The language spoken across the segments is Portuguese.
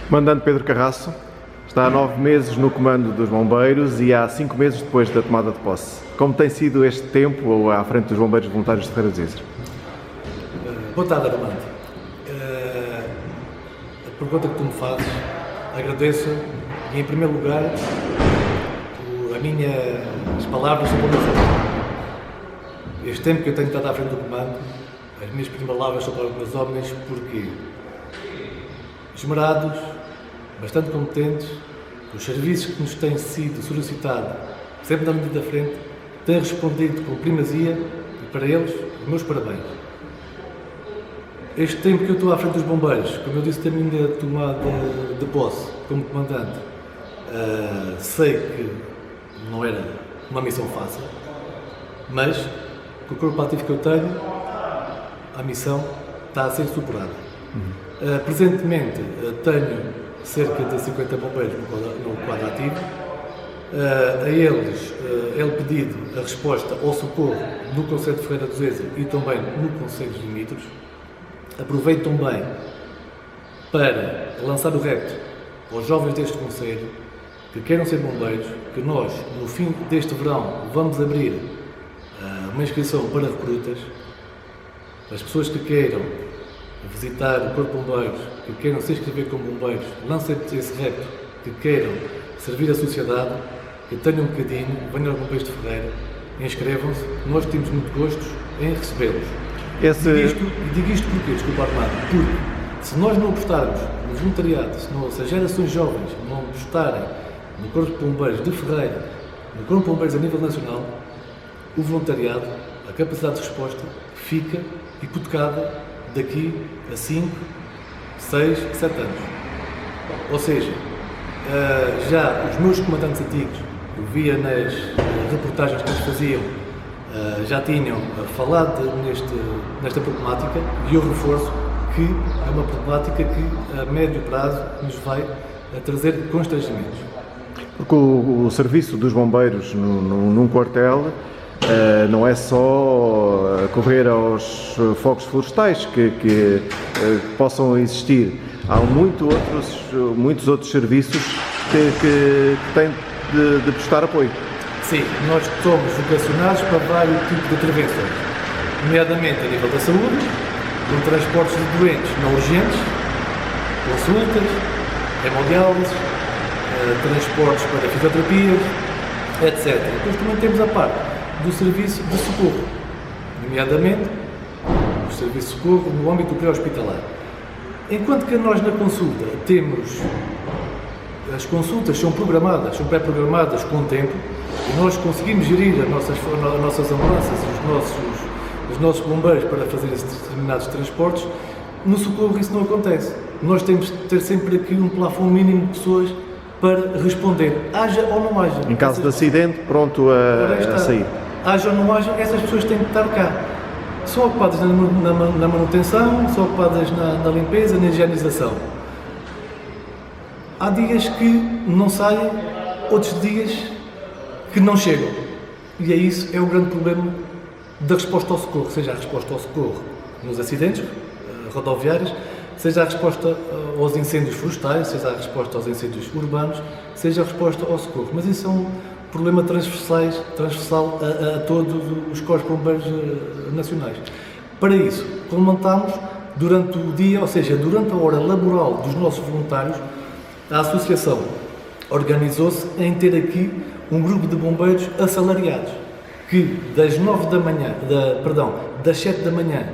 Comandante Pedro Carraço está há 9 meses no comando dos bombeiros e há 5 meses depois da tomada de posse. Como tem sido este tempo à frente dos bombeiros voluntários de Ferreira de Zezer? Boa tarde, Armando. A pergunta que tu me fazes, agradeço e, em primeiro lugar, as palavras sobre o meu trabalho. Este tempo que eu tenho estado à frente do comando, as minhas primeiras palavras são para os meus homens, porque esmerados, bastante competentes, os serviços que nos têm sido solicitados, sempre na linha da frente, têm respondido com primazia e, para eles, os meus parabéns. Este tempo que eu estou à frente dos bombeiros, como eu disse, da minha tomada de posse como comandante, sei que não era uma missão fácil, mas com o corpo ativo que eu tenho, a missão está a ser superada. Presentemente tenho cerca de 50 bombeiros no quadro ativo. A eles é pedido a resposta ao socorro no Concelho de Ferreira de Zezer e também no Concelho de Limítrofes. Aproveito também para lançar o repto aos jovens deste concelho que queiram ser bombeiros, que nós, no fim deste verão, vamos abrir uma inscrição para recrutas. As pessoas que queiram visitar o Corpo de Bombeiros, que queiram se inscrever como bombeiros, lancem esse repto, que queiram servir a sociedade, que tenham um bocadinho, venham aos Bombeiros de Ferreira, inscrevam-se, nós temos muito gosto em recebê-los. Digo isto porquê, desculpa, Armando, porque se nós não apostarmos no voluntariado, se as gerações jovens não apostarem no Corpo de Bombeiros de Ferreira, no Corpo de Bombeiros a nível nacional, o voluntariado, a capacidade de resposta, fica hipotecada daqui a 5, 6, 7 anos. Ou seja, já os meus comandantes antigos, eu via nas reportagens que eles faziam, já tinham falado nesta problemática e eu reforço que é uma problemática que a médio prazo nos vai trazer constrangimentos. Porque o serviço dos bombeiros num quartel não é só correr aos fogos florestais que possam existir. Há muitos outros serviços que têm de prestar apoio. Sim, nós somos vocacionados para vários tipos de intervenções, nomeadamente a nível da saúde, com transportes de doentes não urgentes, consultas, hemodiálise, transportes para fisioterapias, etc. Depois também temos a parte do serviço de socorro, nomeadamente o serviço de socorro no âmbito pré-hospitalar. Enquanto que nós na consulta temos, as consultas são pré-programadas com o tempo, e nós conseguimos gerir as nossas ambulâncias, os nossos bombeiros para fazer esses determinados transportes. No socorro isso não acontece. Nós temos de ter sempre aqui um plafond mínimo de pessoas para responder, haja ou não haja. Em caso de acidente, pronto a sair. Haja ou não haja, essas pessoas têm que estar cá. São ocupadas na manutenção, são ocupadas na limpeza, na higienização. Há dias que não saem, outros dias que não chegam. E é o grande problema da resposta ao socorro, seja a resposta ao socorro nos acidentes rodoviários, seja a resposta aos incêndios florestais, seja a resposta aos incêndios urbanos, seja a resposta ao socorro. Mas isso é um problema transversal a todos os corpos de bombeiros nacionais. Para isso, montamos durante o dia, ou seja, durante a hora laboral dos nossos voluntários, a Associação organizou-se em ter aqui um grupo de bombeiros assalariados, que das 7 da manhã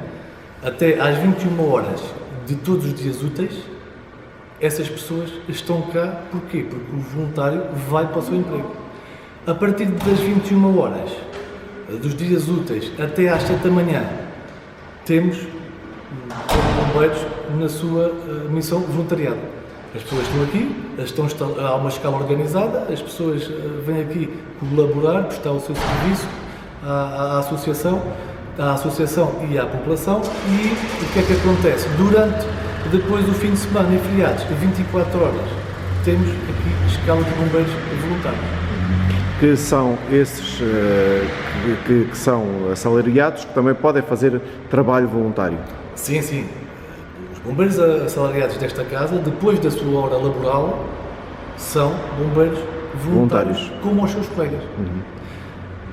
até às 21 horas de todos os dias úteis, essas pessoas estão cá. Porquê? Porque o voluntário vai para o seu emprego. A partir das 21 horas dos dias úteis até às 7 da manhã, temos bombeiros na sua missão de voluntariado. As pessoas estão aqui, há uma escala organizada, as pessoas vêm aqui colaborar, prestar o seu serviço à associação e à população. E o que é que acontece? Depois do fim de semana e feriados, 24 horas, temos aqui escala de bombeiros voluntários. Que são esses que são assalariados, que também podem fazer trabalho voluntário? Sim. Os Os bombeiros assalariados desta casa, depois da sua hora laboral, são bombeiros voluntários, como os seus colegas.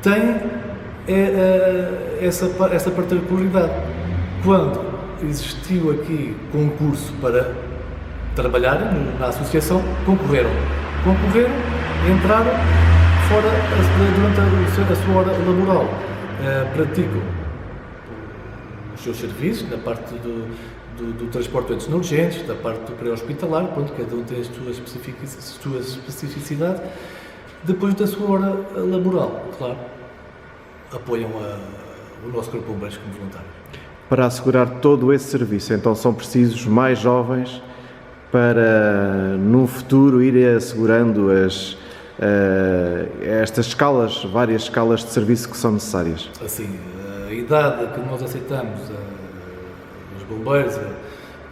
Tem essa particularidade. Quando existiu aqui concurso para trabalhar na associação, concorreram, entraram fora durante a sua hora laboral, praticam os seus serviços na parte do transporte de doentes não urgentes, da parte do pré-hospitalar, pronto, cada um tem as suas especificidades. Depois da sua hora laboral, claro, apoiam o nosso Corpo de Bombeiros como voluntários. Para assegurar todo esse serviço, então são precisos mais jovens para, no futuro, ir assegurando estas escalas, várias escalas de serviço que são necessárias. Assim, a idade que nós aceitamos, os bombeiros,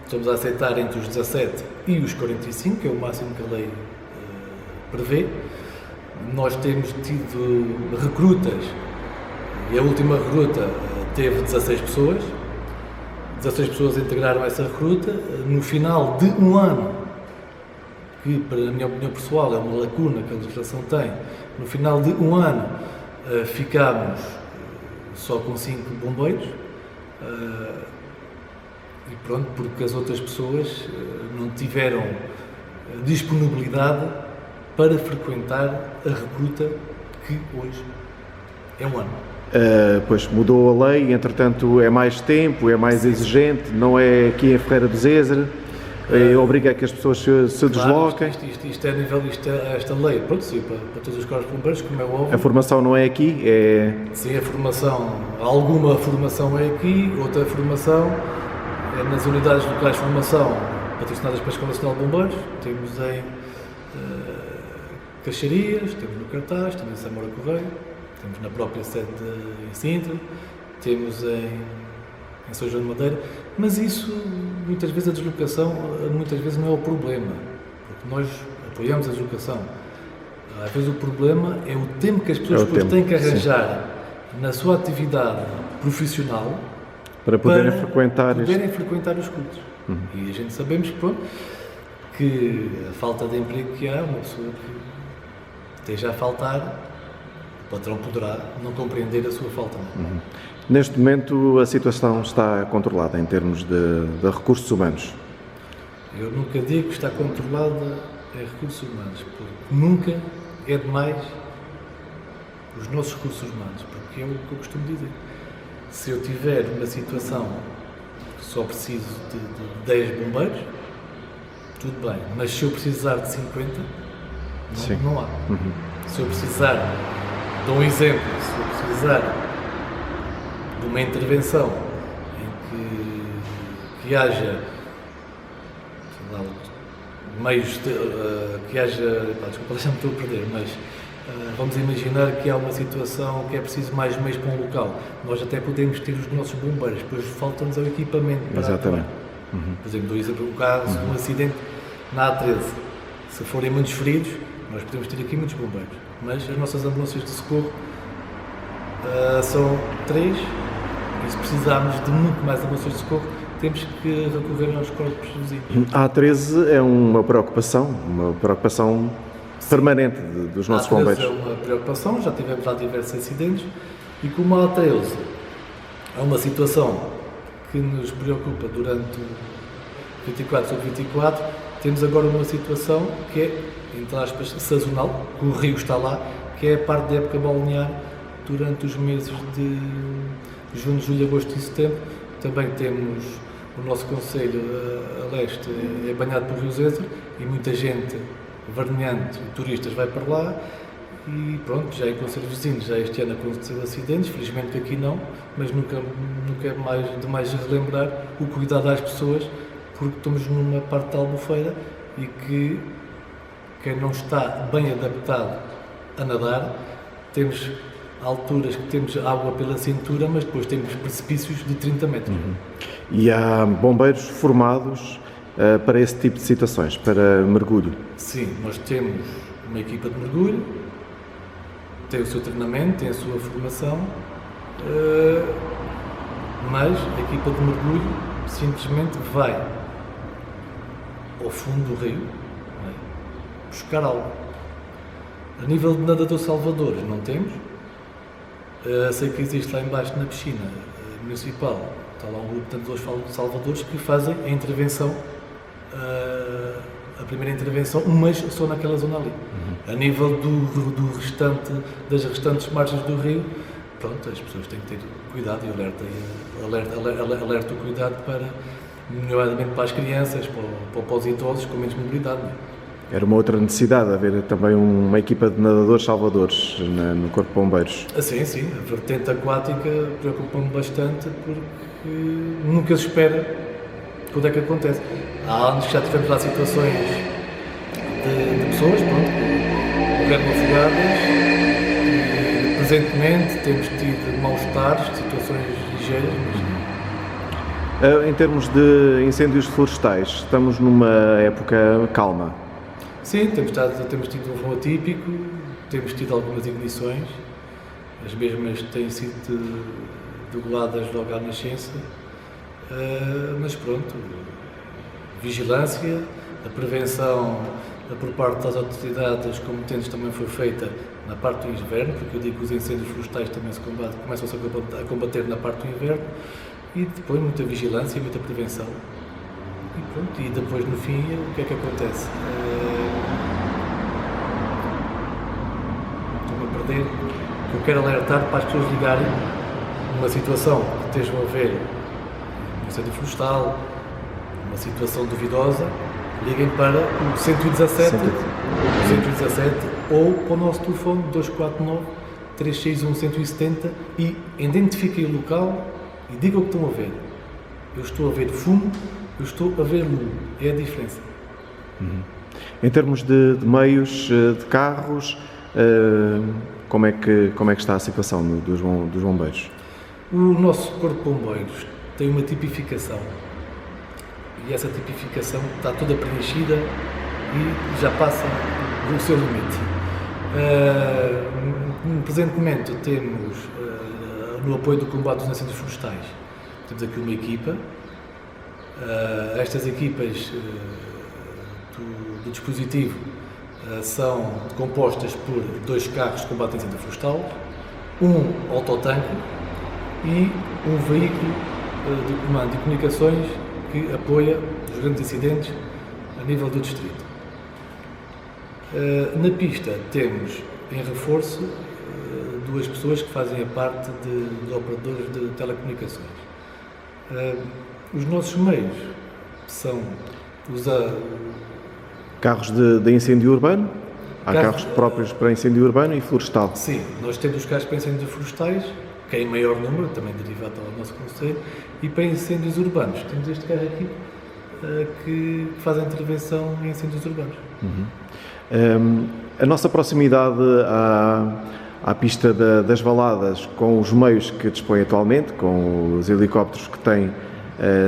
estamos a aceitar entre os 17 e os 45, que é o máximo que a lei prevê. Nós temos tido recrutas, e a última recruta teve 16 pessoas. 16 pessoas integraram essa recruta. No final de um ano, que para a minha opinião pessoal é uma lacuna que a legislação tem, no final de um ano ficámos só com 5 bombeiros, e pronto, porque as outras pessoas não tiveram disponibilidade para frequentar a recruta que hoje é um ano. Pois mudou a lei, entretanto é mais tempo, é mais exigente, não é aqui em Ferreira do Zezer, obriga a que as pessoas se desloquem. Isto é a nível, esta lei, pronto, sim, para todos os corpos de bombeiros, como é óbvio. A formação não é aqui? Sim, a formação, alguma formação é aqui, outra formação é nas unidades locais de formação patrocinadas pela Escola Nacional de Bombeiros. Temos em Caixarias, temos no Cartaz, temos em Samora Correia, temos na própria sede em Sintra, temos em São João de Madeira, mas isso, muitas vezes a deslocação, muitas vezes não é o problema, porque nós apoiamos a deslocação. Às vezes o problema é o tempo que as pessoas depois têm que arranjar na sua atividade profissional para poderem frequentar os cultos. E a gente sabemos que a falta de emprego que há, uma pessoa que esteja a faltar, o patrão poderá não compreender a sua falta. Neste momento a situação está controlada em termos de recursos humanos? Eu nunca digo que está controlada em recursos humanos, porque nunca é demais os nossos recursos humanos, porque é o que eu costumo dizer. Se eu tiver uma situação que só preciso de 10 bombeiros, tudo bem, mas se eu precisar de 50, não há. Se eu precisar, dou um exemplo, se eu precisar de uma intervenção em que haja, sei lá, meios que haja, desculpa, já me estou a perder, mas vamos imaginar que há uma situação que é preciso mais meios para um local. Nós até podemos ter os nossos bombeiros, depois falta-nos o equipamento para Exatamente. Por exemplo, dou exemplo, um caso, um acidente na A13. Se forem muitos feridos, nós podemos ter aqui muitos bombeiros, mas as nossas ambulâncias de socorro são 3, e se precisarmos de muito mais ambulâncias de socorro, temos que recorrer aos corpos vizinhos. A A13 é uma preocupação permanente dos nossos bombeiros. É uma preocupação, já tivemos lá diversos acidentes, e como a A13 é uma situação que nos preocupa durante 24/24, temos agora uma situação que é, entre aspas, sazonal, que o rio está lá, que é a parte da época balnear durante os meses de junho, julho, agosto e setembro. Também temos o nosso concelho a leste, é banhado pelo Rio Zezer, e muita gente variante, turistas, vai para lá, e pronto, já em concelhos vizinhos, já este ano aconteceu acidentes, felizmente que aqui não, mas nunca é demais relembrar o cuidado às pessoas, porque estamos numa parte da Albufeira e que quem não está bem adaptado a nadar, temos alturas que temos água pela cintura, mas depois temos precipícios de 30 metros. E há bombeiros formados para esse tipo de situações, para mergulho? Sim, nós temos uma equipa de mergulho, tem o seu treinamento, tem a sua formação, mas a equipa de mergulho simplesmente vai ao fundo do rio, não é? Buscar algo. A nível de nadador salvadores não temos. Sei que existe lá embaixo na piscina municipal, está lá um grupo de nadadores salvadores que fazem a intervenção, a primeira intervenção, mas só naquela zona ali. A nível do restante, das restantes margens do rio, pronto, as pessoas têm que ter cuidado e alerta o cuidado para, nomeadamente para as crianças, para os idosos com menos mobilidade. Não é? Era uma outra necessidade, haver também uma equipa de nadadores salvadores no Corpo de Bombeiros. Sim, a vertente aquática preocupa-me bastante porque nunca se espera quando é que acontece. Há anos que já tivemos lá situações de pessoas, pronto, que morreram afogadas e presentemente temos tido mal-estares, situações ligeiras, mas... Em termos de incêndios florestais, estamos numa época calma. Sim, temos tido um voo atípico, temos tido algumas ignições, as mesmas têm sido reguladas logo à nascença, mas pronto, vigilância, a prevenção por parte das autoridades competentes também foi feita na parte do inverno, porque eu digo que os incêndios florestais também começam-se a combater na parte do inverno, e depois muita vigilância e muita prevenção. E pronto, e depois no fim, o que é que acontece? Estou-me a perder. Eu quero alertar para as pessoas ligarem numa situação que estejam a ver um incêndio florestal, uma situação duvidosa, liguem para o 117 ou para o nosso telefone 249 361 170 e identifiquem o local e digam o que estão a ver. Eu estou a ver fumo, eu estou a ver lume. É a diferença. Em termos de meios, de carros, como é que está a situação dos bombeiros? O nosso Corpo de Bombeiros tem uma tipificação e essa tipificação está toda preenchida e já passa do seu limite. Presentemente temos, no apoio do combate dos incêndios florestais, temos aqui uma equipa. Estas equipas do dispositivo são compostas por 2 carros de combate a incêndio florestal, um autotanque e um veículo de comando e comunicações que apoia os grandes incidentes a nível do distrito. Na pista temos em reforço 2 pessoas que fazem a parte de operadores de telecomunicações. Os nossos meios são carros de incêndio urbano? Há carros próprios para incêndio urbano e florestal? Sim, nós temos os carros para incêndios florestais, que é em maior número, também derivado ao nosso concelho, e para incêndios urbanos. Temos este carro aqui que faz a intervenção em incêndios urbanos. A nossa proximidade à pista das Valadas, com os meios que dispõe atualmente, com os helicópteros que tem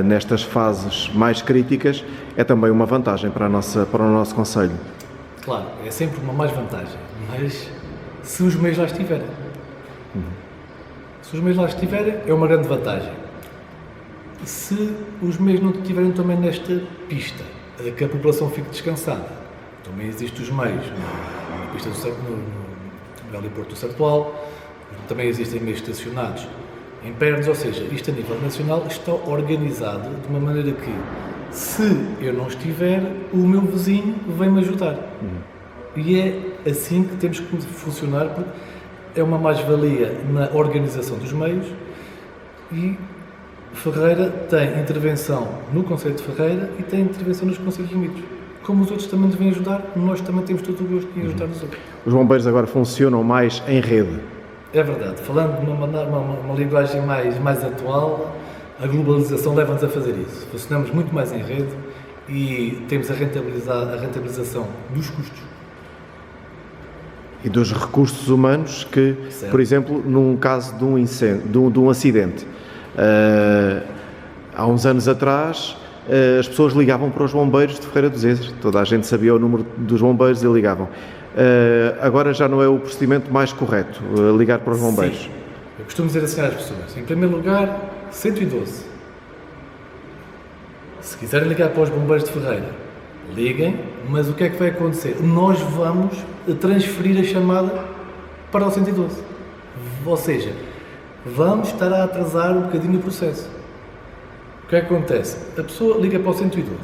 nestas fases mais críticas, é também uma vantagem para o nosso concelho. Claro, é sempre uma mais vantagem, mas se os meios lá estiverem. Se os meios lá estiverem, é uma grande vantagem. Se os meios não estiverem também nesta pista, que a população fique descansada, também existem os meios na pista no heliporto do Sartual, também existem meios estacionados em pernas, ou seja, isto a nível nacional está organizado de uma maneira que, se eu não estiver, o meu vizinho vem-me ajudar. E é assim que temos que funcionar, porque é uma mais-valia na organização dos meios e Ferreira tem intervenção no Concelho de Ferreira e tem intervenção nos concelhos limítrofes. Como os outros também devem ajudar, nós também temos todo o gosto em ajudar os outros. Os bombeiros agora funcionam mais em rede? É verdade. Falando de uma linguagem mais atual, a globalização leva-nos a fazer isso. Funcionamos muito mais em rede e temos a rentabilização dos custos. E dos recursos humanos que, certo, por exemplo, num caso de um incêndio, de um acidente, há uns anos atrás, as pessoas ligavam para os bombeiros de Ferreira do Zezer. Toda a gente sabia o número dos bombeiros e ligavam. Agora já não é o procedimento mais correto, ligar para os bombeiros. Sim. Eu costumo dizer assim às pessoas, em primeiro lugar, 112. Se quiserem ligar para os bombeiros de Ferreira, liguem, mas o que é que vai acontecer? Nós vamos transferir a chamada para o 112. Ou seja, vamos estar a atrasar um bocadinho o processo. O que é que acontece? A pessoa liga para o 112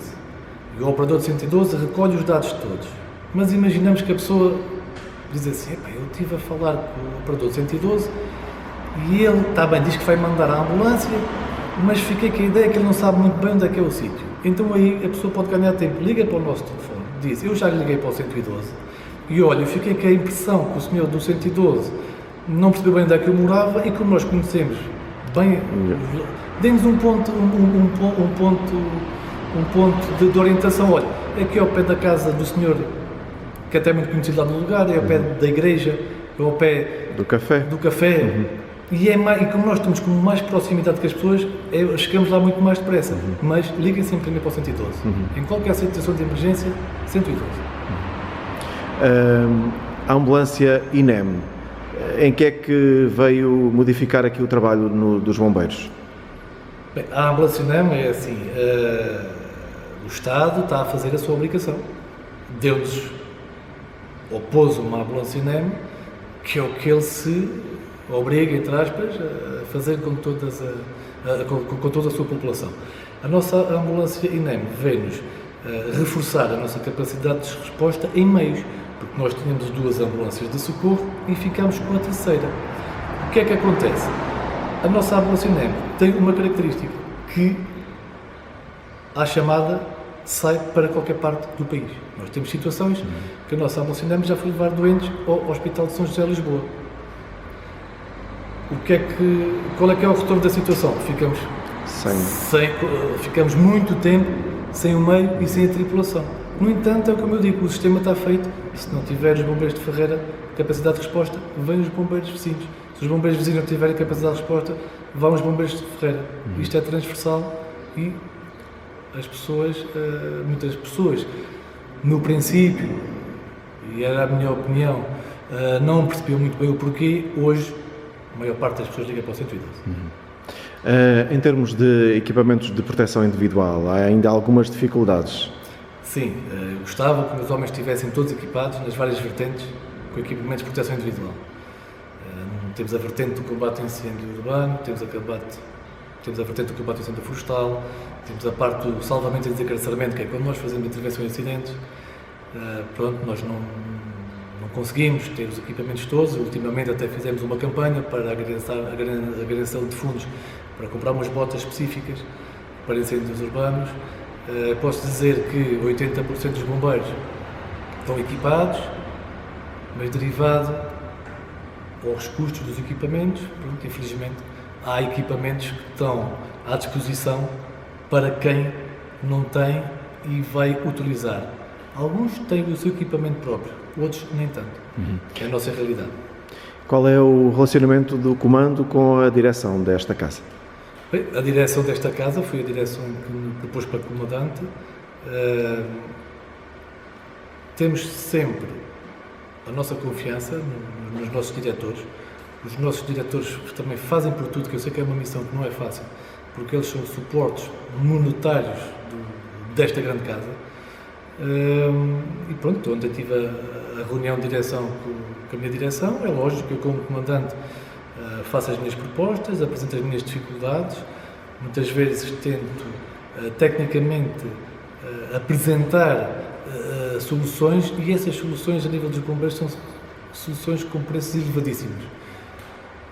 e o operador de 112 recolhe os dados todos. Mas imaginamos que a pessoa diz assim: eu estive a falar com o operador de 112 e ele, está bem, diz que vai mandar a ambulância, mas fiquei com a ideia que ele não sabe muito bem onde é que é o sítio. Então aí a pessoa pode ganhar tempo, liga para o nosso telefone, diz: eu já liguei para o 112 e olha, eu fiquei com a impressão que o senhor do 112 não percebeu bem onde é que eu morava, e como nós conhecemos bem, dê-nos um ponto de orientação. Olha, é aqui ao pé da casa do senhor, que até é muito conhecido lá no lugar, é ao pé da igreja, é ao pé do café. E, e como nós estamos com mais proximidade que as pessoas, chegamos lá muito mais depressa. Mas liguem sempre primeiro para o 112. Em qualquer situação de emergência, 112. A ambulância INEM, em que é que veio modificar aqui o trabalho dos bombeiros? Bem, a ambulância INEM é assim, o Estado está a fazer a sua obrigação. Deu-nos, ou pôs uma ambulância INEM, que é o que ele se obriga, entre aspas, a fazer com toda a sua população. A nossa ambulância INEM veio-nos reforçar a nossa capacidade de resposta em meios, porque nós tínhamos 2 ambulâncias de socorro e ficámos com a terceira. O que é que acontece? A nossa ambulância INEM tem uma característica, que a chamada sai para qualquer parte do país. Nós temos situações que a nossa ambulância INEM já foi levar doentes ao Hospital de São José, Lisboa. Qual é que é o retorno da situação? Ficamos muito tempo sem o meio e sem a tripulação. No entanto, é como eu digo, o sistema está feito, e se não tiver os bombeiros de Ferreira capacidade de resposta, vêm os bombeiros vizinhos. Se os bombeiros vizinhos não tiverem capacidade de resposta, vão os bombeiros de Ferreira. Isto é transversal e as pessoas, muitas pessoas, no princípio, e era a minha opinião, não percebiam muito bem o porquê. Hoje, a maior parte das pessoas liga para o 112. Em termos de equipamentos de proteção individual, há ainda algumas dificuldades? Sim, gostava que os homens estivessem todos equipados nas várias vertentes com equipamentos de proteção individual. Temos a vertente do combate ao incêndio urbano, temos a vertente do combate ao incêndio florestal, temos a parte do salvamento e desencarceramento, que é quando nós fazemos intervenção em acidentes. Nós não conseguimos ter os equipamentos todos. Ultimamente até fizemos uma campanha para agregação de fundos para comprar umas botas específicas para incêndios urbanos. Posso dizer que 80% dos bombeiros estão equipados, mas derivado aos custos dos equipamentos, infelizmente, há equipamentos que estão à disposição para quem não tem e vai utilizar. Alguns têm o seu equipamento próprio, outros nem tanto. É a nossa realidade. Qual é o relacionamento do comando com a direção desta casa? Bem, a direção desta casa foi a direção que me propôs para comandante. Temos sempre a nossa confiança nos nossos diretores. Os nossos diretores também fazem por tudo, que eu sei que é uma missão que não é fácil, porque eles são suportes monetários desta grande casa. E pronto, ontem tive a reunião de direção com a minha direção. É lógico que eu, como comandante, faço as minhas propostas, apresento as minhas dificuldades, muitas vezes tento tecnicamente apresentar soluções, e essas soluções a nível dos bombeiros são soluções com preços elevadíssimos.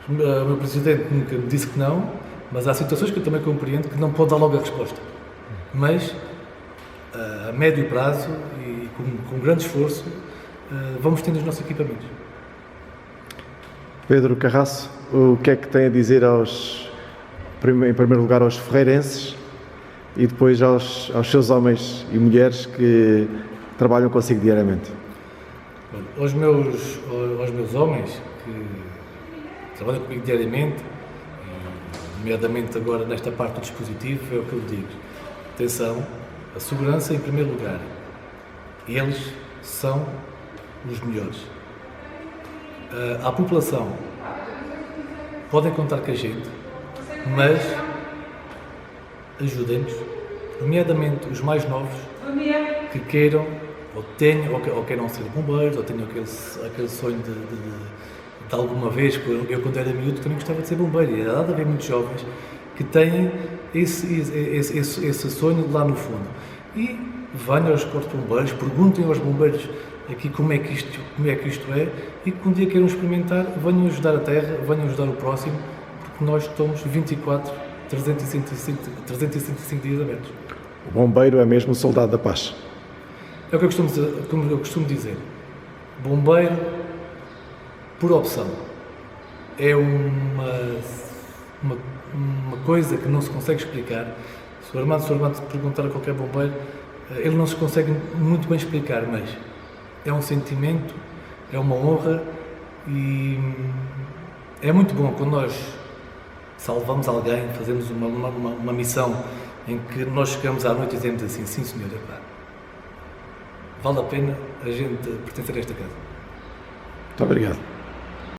O meu presidente nunca me disse que não, mas há situações que eu também compreendo que não pode dar logo a resposta. Mas a médio prazo e com grande esforço vamos tendo os nossos equipamentos. Pedro Carraço, o que é que tem a dizer em primeiro lugar aos ferreirenses e depois aos seus homens e mulheres que trabalham consigo diariamente? Aos meus homens que trabalham comigo diariamente, nomeadamente agora nesta parte do dispositivo, é o que eu digo: atenção, a segurança em primeiro lugar. Eles são os melhores. À população, podem contar com a gente, mas ajudem-nos, nomeadamente os mais novos, que queiram, ou tenham, ou queiram ser bombeiros, ou tenham aquele sonho de alguma vez, eu quando era miúdo também gostava de ser bombeiro, e há de haver muitos jovens que têm esse sonho lá no fundo. E venham aos corpos de bombeiros, perguntem aos bombeiros aqui como é que isto é, e que um dia queiram experimentar, venham ajudar a terra, venham ajudar o próximo, porque nós estamos 24, 365 dias abertos. O bombeiro é mesmo o soldado da paz. É o que eu costumo dizer. Bombeiro, por opção, é uma coisa que não se consegue explicar. Se o Armando perguntar a qualquer bombeiro, ele não se consegue muito bem explicar, mas é um sentimento, é uma honra e é muito bom quando nós salvamos alguém, fazemos uma missão em que nós chegamos à noite e dizemos assim, sim senhor, vale a pena a gente pertencer a esta casa. Muito obrigado.